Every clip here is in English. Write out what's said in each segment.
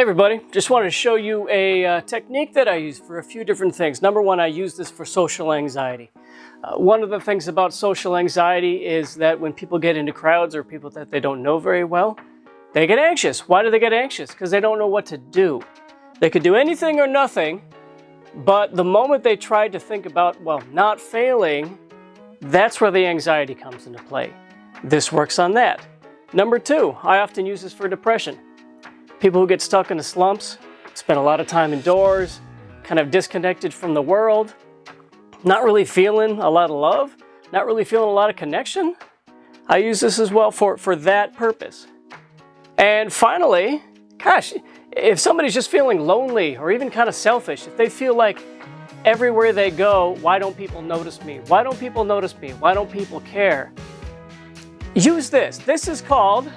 Hey everybody, just wanted to show you a technique that I use for a few different things. Number one, I use this for social anxiety. One of the things about social anxiety is that when people get into crowds or people that they don't know very well, they get anxious. Why do they get anxious? Because they don't know what to do. They could do anything or nothing, but the moment they try to think about, well, not failing, that's where the anxiety comes into play. This works on that. Number two, I often use this for depression. People who get stuck in slumps, spend a lot of time indoors, kind of disconnected from the world, not really feeling a lot of love, not really feeling a lot of connection. I use this as well for that purpose. And finally, gosh, if somebody's just feeling lonely or even kind of selfish, if they feel like everywhere they go, why don't people notice me? Why don't people notice me? Why don't people care? Use this. This is called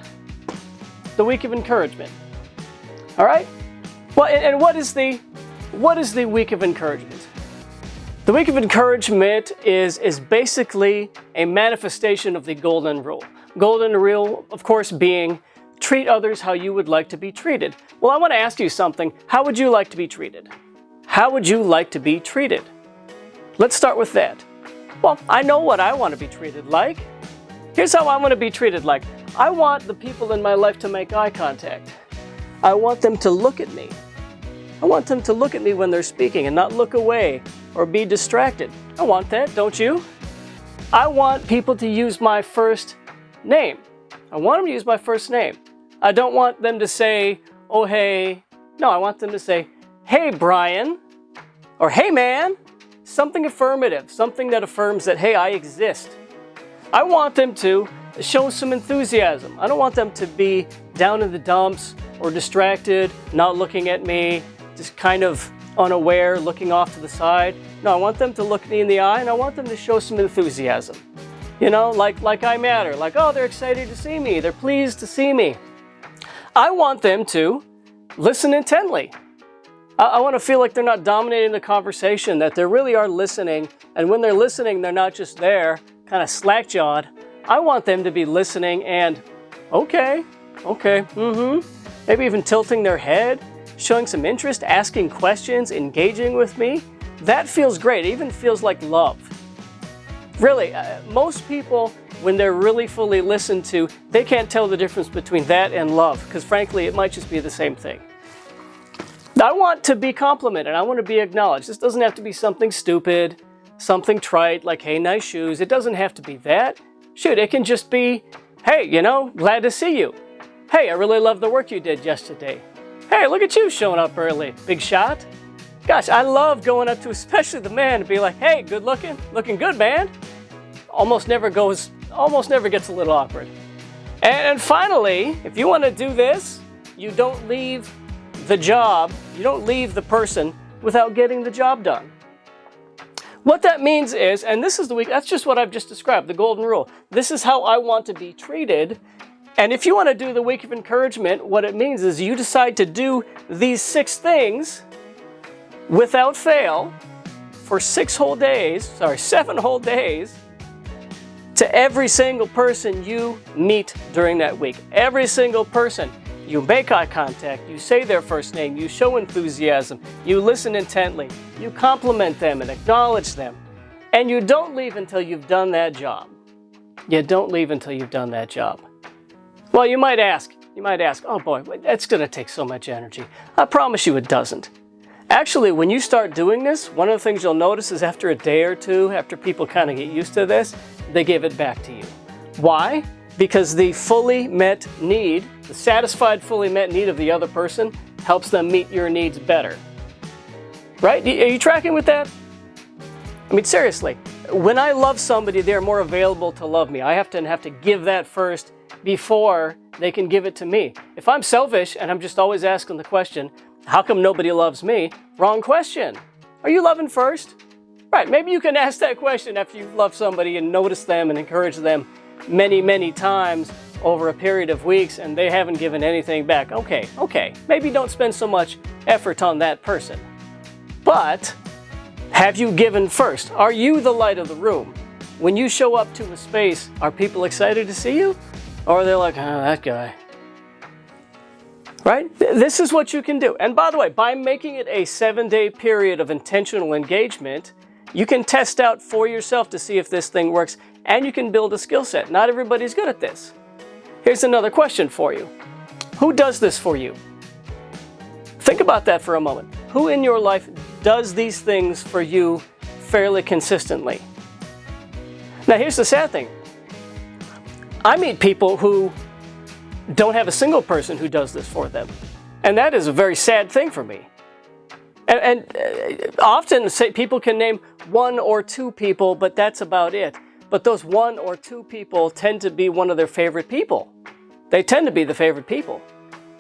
the week of encouragement. All right? Well, and what is the week of encouragement? The week of encouragement is basically a manifestation of the golden rule. Golden rule, of course, being treat others how you would like to be treated. Well, I want to ask you something. How would you like to be treated? How would you like to be treated? Let's start with that. Well, I know what I want to be treated like. Here's how I want to be treated like. I want the people in my life to make eye contact. I want them to look at me. I want them to look at me when they're speaking and not look away or be distracted. I want that, don't you? I want people to use my first name. I want them to use my first name. I don't want them to say, oh, hey. No, I want them to say, hey, Brian, or hey, man. Something affirmative, something that affirms that, hey, I exist. I want them to show some enthusiasm. I don't want them to be down in the dumps or distracted, not looking at me, just kind of unaware, looking off to the side. No, I want them to look me in the eye and I want them to show some enthusiasm. You know, like I matter, like, oh, they're excited to see me, they're pleased to see me. I want them to listen intently. I want to feel like they're not dominating the conversation, that they really are listening, and when they're listening, they're not just there, kind of slack-jawed. I want them to be listening and, okay, maybe even tilting their head, showing some interest, asking questions, engaging with me. That feels great. It even feels like love. Really, most people, when they're really fully listened to, they can't tell the difference between that and love, because frankly, it might just be the same thing. I want to be complimented. I want to be acknowledged. This doesn't have to be something stupid, something trite, like, hey, nice shoes. It doesn't have to be that. Shoot, it can just be, hey, glad to see you. Hey, I really love the work you did yesterday. Hey, look at you showing up early. Big shot. Gosh, I love going up to especially the man and be like, hey, good looking good, man. Almost never gets a little awkward. And finally, if you want to do this, you don't leave the job, you don't leave the person without getting the job done. What that means is, and this is the week, that's just what I've just described, the golden rule. This is how I want to be treated. And if you want to do the week of encouragement, what it means is you decide to do these 6 things without fail for 7 whole days to every single person you meet during that week. Every single person. You make eye contact, you say their first name, you show enthusiasm, you listen intently, you compliment them and acknowledge them, and you don't leave until you've done that job. You don't leave until you've done that job. Well, you might ask, oh boy, that's going to take so much energy. I promise you it doesn't. Actually, when you start doing this, one of the things you'll notice is after a day or two, after people kind of get used to this, they give it back to you. Why? Because the fully met need, the satisfied fully met need of the other person helps them meet your needs better. Right? Are you tracking with that? I mean, seriously, when I love somebody, they're more available to love me. I have to give that first before they can give it to me. If I'm selfish and I'm just always asking the question, how come nobody loves me? Wrong question. Are you loving first? Right, maybe you can ask that question after you've loved somebody and noticed them and encouraged them many times over a period of weeks and they haven't given anything back. Okay, maybe don't spend so much effort on that person. But have you given first? Are you the light of the room? When you show up to a space, are people excited to see you? Or are they like, oh, that guy? right? This is what you can do. And by the way, by making it a 7-day period of intentional engagement, you can test out for yourself to see if this thing works, and you can build a skill set. Not everybody's good at this. Here's another question for you. Who does this for you? Think about that for a moment. Who in your life does these things for you fairly consistently? Now, here's the sad thing. I meet people who don't have a single person who does this for them. And that is a very sad thing for me. And often people can name 1 or 2 people, but that's about it. But those 1 or 2 people tend to be one of their favorite people. They tend to be the favorite people.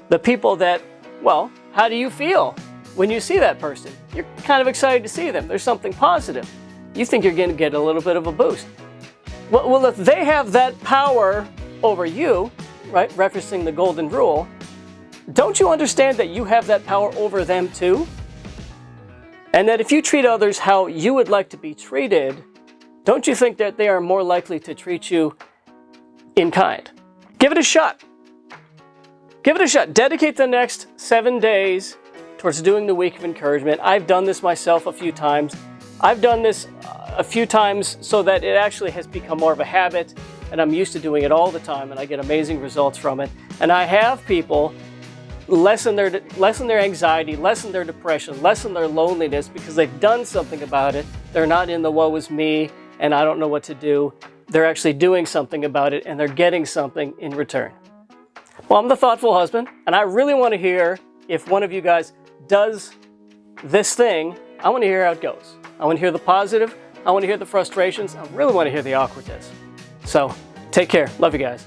The people that, well, how do you feel when you see that person? You're kind of excited to see them. There's something positive. You think you're going to get a little bit of a boost. Well, if they have that power over you, right, referencing the golden rule, don't you understand that you have that power over them too? And that if you treat others how you would like to be treated, don't you think that they are more likely to treat you in kind? Give it a shot. Give it a shot. Dedicate the next 7 days towards doing the week of encouragement. I've done this myself a few times. I've done this a few times so that it actually has become more of a habit, and I'm used to doing it all the time, and I get amazing results from it. And I have people lessen their anxiety, lessen their depression, lessen their loneliness because they've done something about it. They're not in the woe is me and I don't know what to do. They're actually doing something about it, and they're getting something in return. Well, I'm the thoughtful husband, and I really want to hear if one of you guys does this thing. I want to hear how it goes. I want to hear the positive. I want to hear the frustrations. I really want to hear the awkwardness. So, take care. Love you guys.